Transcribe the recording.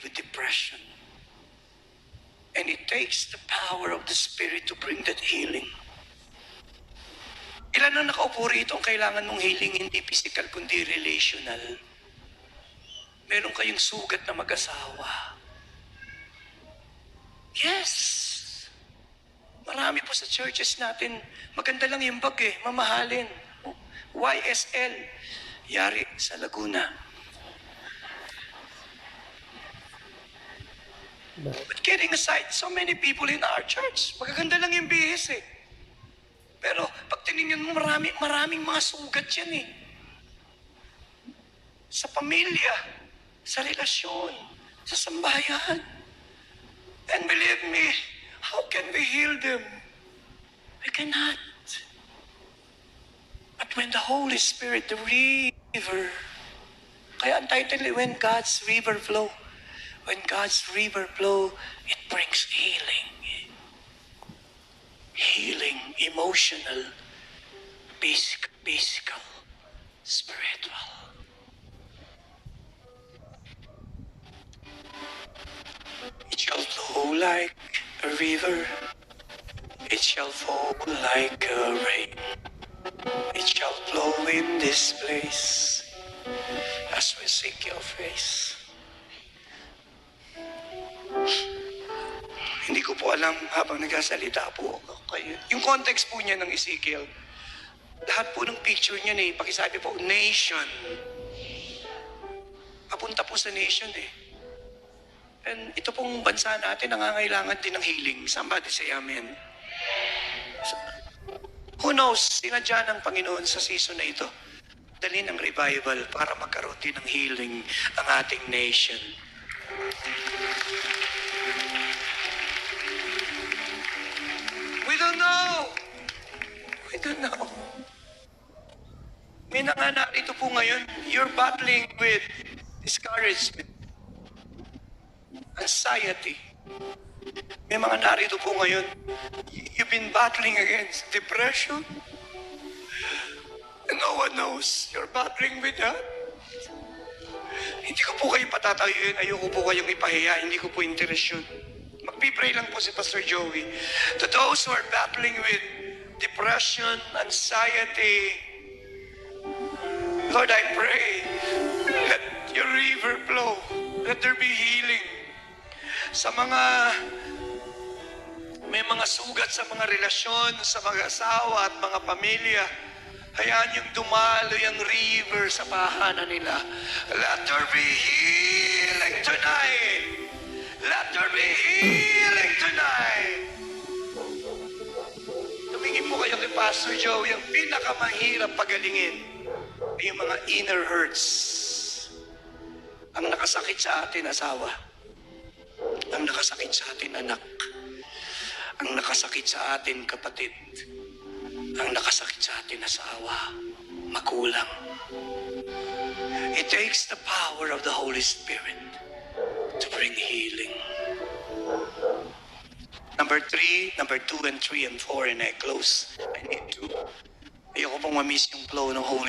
with depression. And it takes the power of the Spirit to bring that healing. Ilan na nakaupo rito ang kailangan mong healing, hindi physical kundi relational. Meron kayong sugat na mag-asawa. Yes! Marami po sa churches natin, maganda lang yung bag mamahalin. YSL, yari sa Laguna. But kidding aside, so many people in our church, magaganda lang yung bihis Pero pag tinignan mo, maraming mga sugat yan Sa pamilya, sa relasyon, sa sambahayan. And believe me, how can we heal them? We cannot. But when the Holy Spirit, the river, kaya ang title When God's River Flow. When God's river flow, it brings healing. Healing, emotional, physical, spiritual. It shall flow like a river. It shall fall like a rain. It shall flow in this place as we seek your face. Hindi ko po alam habang nagsasalita po kayo. Yung context po niya ng Ezekiel, lahat po ng picture niya pakisabi po, nation. Papunta po sa nation And ito pong bansa natin, nangangailangan din ng healing. Somebody say amen. Who knows, sinadya ng Panginoon sa season na ito, dali ng revival para magkaroon din ng healing ang ating nation. We don't know. We don't know. May nanganak ito po ngayon, you're battling with discouragement, anxiety. May mga narito po ngayon, you've been battling against depression. And no one knows you're battling with that. Hindi ko po kayo patatayuin, ayoko po kayong ipahiya, hindi ko po interes yun. Magpipray lang po si Pastor Joey. To those who are battling with depression, anxiety, Lord, I pray, let your river flow. Let there be healing. Sa may mga sugat sa mga relasyon, sa mga asawa at mga pamilya, hayaan yung dumalo yung river sa pahanan nila. Let there be healing tonight. Let there be healing tonight. Tumingin po kayo kay Pastor Joe, yung pinakamahirap pagalingin ay yung mga inner hurts. Ang nakasakit sa atin, asawa. Ang nakasakit sa atin, anak. Ang nakasakit sa atin, kapatid. Ang nakasakit sa atin, asawa. Magulang. It takes the power of the Holy Spirit to bring healing. Number 2 and 3 and 4, and I close. Ayoko pong ma-miss yung flow ng Holy